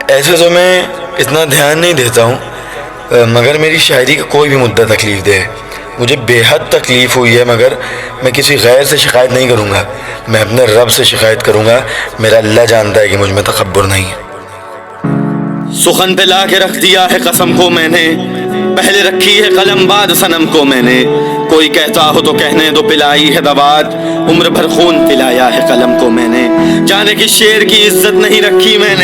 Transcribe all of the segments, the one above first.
ایسے تو میں اتنا دھیان نہیں دیتا ہوں، مگر میری شاعری کا کوئی بھی مدعا تکلیف دے مجھے بے حد تکلیف ہوئی ہے، مگر میں کسی غیر سے شکایت نہیں کروں گا، میں اپنے رب سے شکایت کروں گا۔ میرا اللہ جانتا ہے کہ مجھ میں تکبر نہیں ہے۔ سخن پہ لا کے رکھ دیا ہے قسم کو میں نے، پہلے رکھی ہے قلم بعد صنم کو میں نے، کوئی کہتا ہو تو کہنے دو پلائی ہے دوات، عمر بھر خون پلایا ہے قلم کو میں نے، جانے کی شعر کی عزت نہیں رکھی میں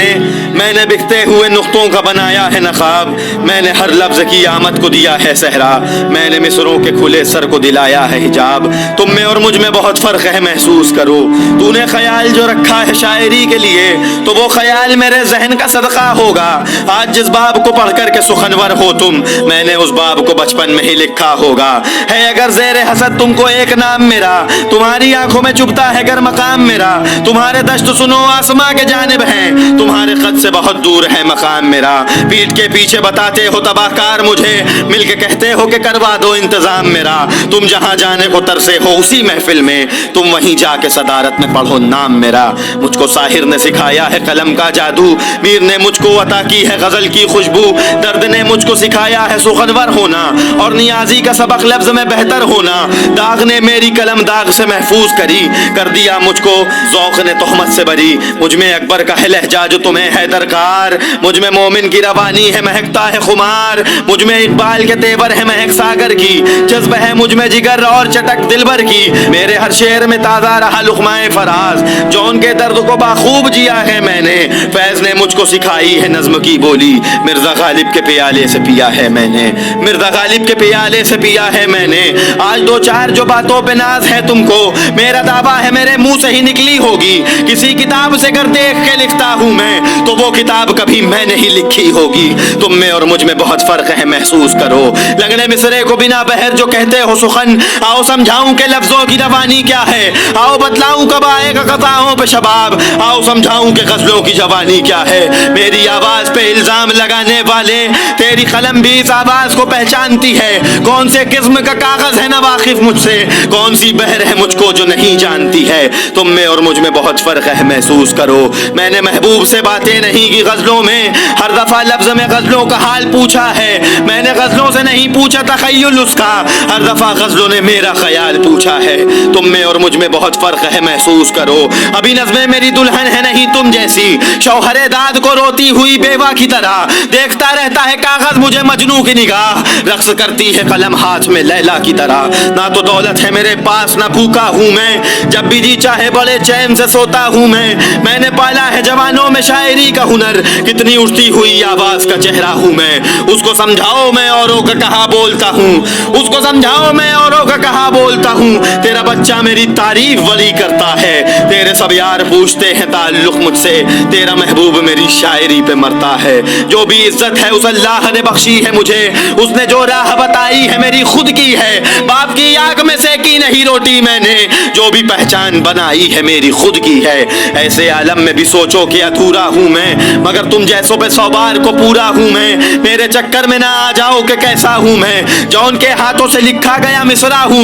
نے بکتے ہوئے نقطوں کا بنایا ہے نقاب، میں نے ہر لفظ کی آمد کو دیا ہے صحرا، میں نے مصروں کے کھلے سر کو دلایا ہے حجاب، تم میں اور مجھ میں بہت فرق ہے محسوس کرو، تو نے خیال جو رکھا ہے شاعری کے لیے تو وہ خیال میرے ذہن کا صدقہ ہوگا، آج جس باب کو پڑھ کر کے سخنور ہو تم، میں نے اس باب کو بچپن میں ہی لکھا ہوگا، ہے اگر زیر حسد تم کو ایک نام میرا، تمہاری آنکھوں میں چبھتا ہے گر مقام میرا، تمہارے دشت سنو آسماں کے جانب ہیں، تمہارے قد سے بہت دور ہے مقام میرا، پیٹ کے پیچھے بتاتے ہو تباہ کار مجھے، مل کے کہتے ہو کہ کروا دو انتظام میرا، تم جہاں جانے کو ترسے ہو اسی محفل میں، تم وہیں جا کے صدارت میں پڑھو نام میرا، مجھ کو ساحر نے سکھایا ہے قلم کا جادو، میر نے مجھ کو عطا کی ہے غزل کی خوشبو، درد نے مجھ کو سکھایا ہے سخنور ہونا، اور نیازی کا سبق لفظ میں بہتر ہونا، داغ نے میری قلم داغ سے محفوظ کری، کر دیا مجھ کو ذوق نے تہمت سے بری، مجھ میں اکبر کا ہے لہجہ جو تمہیں ہے درکار، مجھ میں مومن کی روانی ہے مہکتا ہے خمار، مجھ میں اقبال کے تیور ہے مہک ساگر کی، جذب ہے مجھ میں جگر اور چٹک دلبر کی، میرے ہر شعر میں تازہ رہا لقمۂ فراز، جو ان کے درد کو باخوب جیا ہے میں نے، فیض نے مجھ کو سکھائی ہے نظم کی بولی، مرزا غالب کے پیالے سے پیا ہے میں نے، مرزا غالب کے پیالے سے پیا ہے میں نے، آج دو چار جو باتوں پہ ناز ہے تم کو، میرا دعویٰ ہے میرے منہ سے ہی نکلی ہوگی، کسی کتاب سے گر دیکھ کے لکھتا ہوں میں تو وہ کتاب کبھی میں نے ہی لکھی ہوگی، تم میں اور مجھ میں بہت فرق ہے محسوس کرو، لگنے مصرے کو بنا بہر جو کہتے ہو سخن، آؤ سمجھاؤں کہ لفظوں کی روانی کیا ہے، آؤ بتلاؤں کب آئے گا قطعوں پہ شباب، آؤ سمجھاؤں کہ غزلوں کی جوانی کیا ہے، میری آواز پہ الزام لگانے والے تیری قلم بھی اس آواز کو پہچانتی ہے، کون سے قسم کا کاغذ ہے نا واقف مجھ سے، کون سی بہر ہے مجھ کو جو نہیں جانتی ہے، تم میں اور مجھ میں بہت فرق ہے محسوس کرو، میں نے محبوب سے باتیں نہیں کی غزلوں میں، ہر دفعہ لفظ میں غزلوں کا حال پوچھا ہے، میں نے غزلوں سے نہیں پوچھا تخیل اس کا، ہر دفعہ غزلوں نے میرا خیال پوچھا ہے، تم میں اور مجھ میں بہت فرق ہے محسوس کرو، ابھی نظمیں میری دلہن ہے نہیں تم جیسی، شوہر داد کو روتی ہوئی بیوہ کی طرح، دیکھتا رہتا ہے کاغذ مجھے مجنوں کی نگاہ، رقص کرتی ہے قلم ہاتھ میں لیلا کی طرح، نہ تو دولت ہے میرے پاس نہ بھوکا ہوں میں، جب بھی جی چاہے بڑے چین سے سوتا ہوں میں نے پالا ہے جوانوں میں شاعری کا ہنر، کتنی اٹھتی ہوئی آواز کا چہرہ ہوں میں، اس کو سمجھاؤ میں اوروں کا کہا بولتا ہوں، اس کو سمجھاؤ میں اوروں کا کہا بولتا ہوں، تیرا بچہ میری تعریف ولی کرتا ہے، تیرے سب یار پوچھتے ہیں تعلق مجھ سے، تیرا محبوب میری شاعری پہ مرتا ہے، جو بھی عزت ہے اس اللہ نے بخشی ہے مجھے، اس نے جو راہ بتائی ہے میری خود کی ہے، باپ کی آگ میں سینکی نہیں روٹی میں نے، جو بھی پہچان بنائی ہے میری خود کی ہے، ایسے عالم میں بھی سوچو کہ ادھورا ہوں میں، مگر تم جیسوں پہ سو بار کو پورا ہوں میں، میرے چکر میں نہ آ جاؤ کہ کیسا ہوں میں، جو ان کے ہاتھوں سے لکھا گیا مصرع ہوں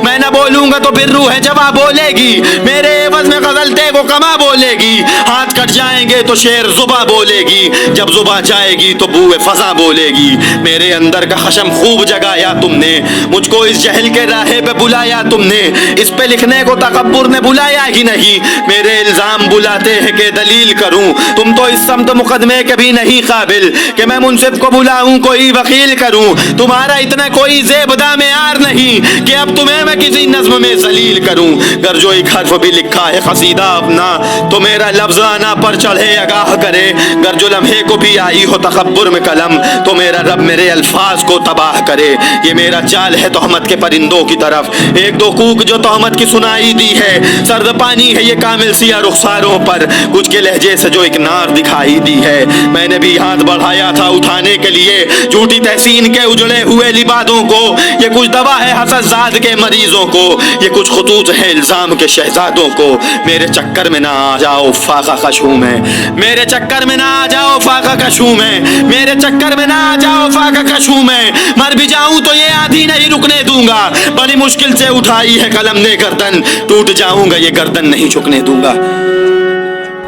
میں نہ بولوں گا تو پھر روح جواب بولے گی، میرے عوض میں غزل تے وہ کما بولے گی، ہاتھ کٹ جائیں گے تو شعر زباں بولے گی، جب زباں جائے گی تو بوئے فضا بولے گی، میرے اندر کا خشم خوب جگایا تم نے، مجھ کو اس جہل کے راہے پہ بلایا تم نے، اس پہ لکھنے کو تکبر نے بلایا ہی نہیں، میرے الزام بلاتے ہیں کہ دلیل کروں، تم تو اس سمت مقدمے کے بھی نہیں قابل کہ میں منصف کو بلاؤں کوئی وکیل کروں، تمہارا اتنا کوئی زیبدہ معیار نہیں کہ اب تمہیں میں کسی نظم میں ذلیل کروں، گر جو ایک حرف بھی لکھا ہے قصیدہ اپنا تو میرا لفظ آنا پر چڑھے آگاہ کرے، گر جو لمحے کو بھی آئی ہو تکبر میں قلم تو میرا رب میرے الفاظ کو تباہ کرے، یہ میرا چال ہے تہمت کے پرندوں کی طرف، ایک دو کوک جو تہمت کی سنائی دی ہے، سرد پانی ہے یہ کامل سیاہ رخساروں پر، کچھ کے لہجے سے جو ایک نار دکھائی دی ہے، میں نے بھی ہاتھ بڑھایا تھا اٹھانے کے لیے جھوٹی تحسین کے اجڑے ہوئے لبادوں کو، یہ کچھ دوا ہے حسد زاد کے مریضوں کو، یہ کچھ خطوط ہے الزام کے شہزادوں کو، میرے چکر میں نہ آ جاؤ فاقہ کش ہوں میں، میرے چکر میں نہ آ جاؤ فاقہ کش ہوں میں، میرے چکر میں نہ آ جاؤ فاقہ کش ہوں میں، مر بھی جاؤں تو یہ آدھی نہیں رکنے دوں گا، بڑی مشکل سے اٹھائی ہے قلم نے گردن، ٹوٹ جاؤں گا یہ گردن نہیں جھکنے دوں گا۔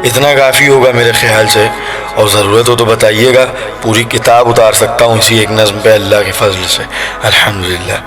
اتنا کافی ہوگا میرے خیال سے، اور ضرورت ہو تو بتائیے گا، پوری کتاب اتار سکتا ہوں اسی ایک نظم پہ اللہ کے فضل سے، الحمدللہ۔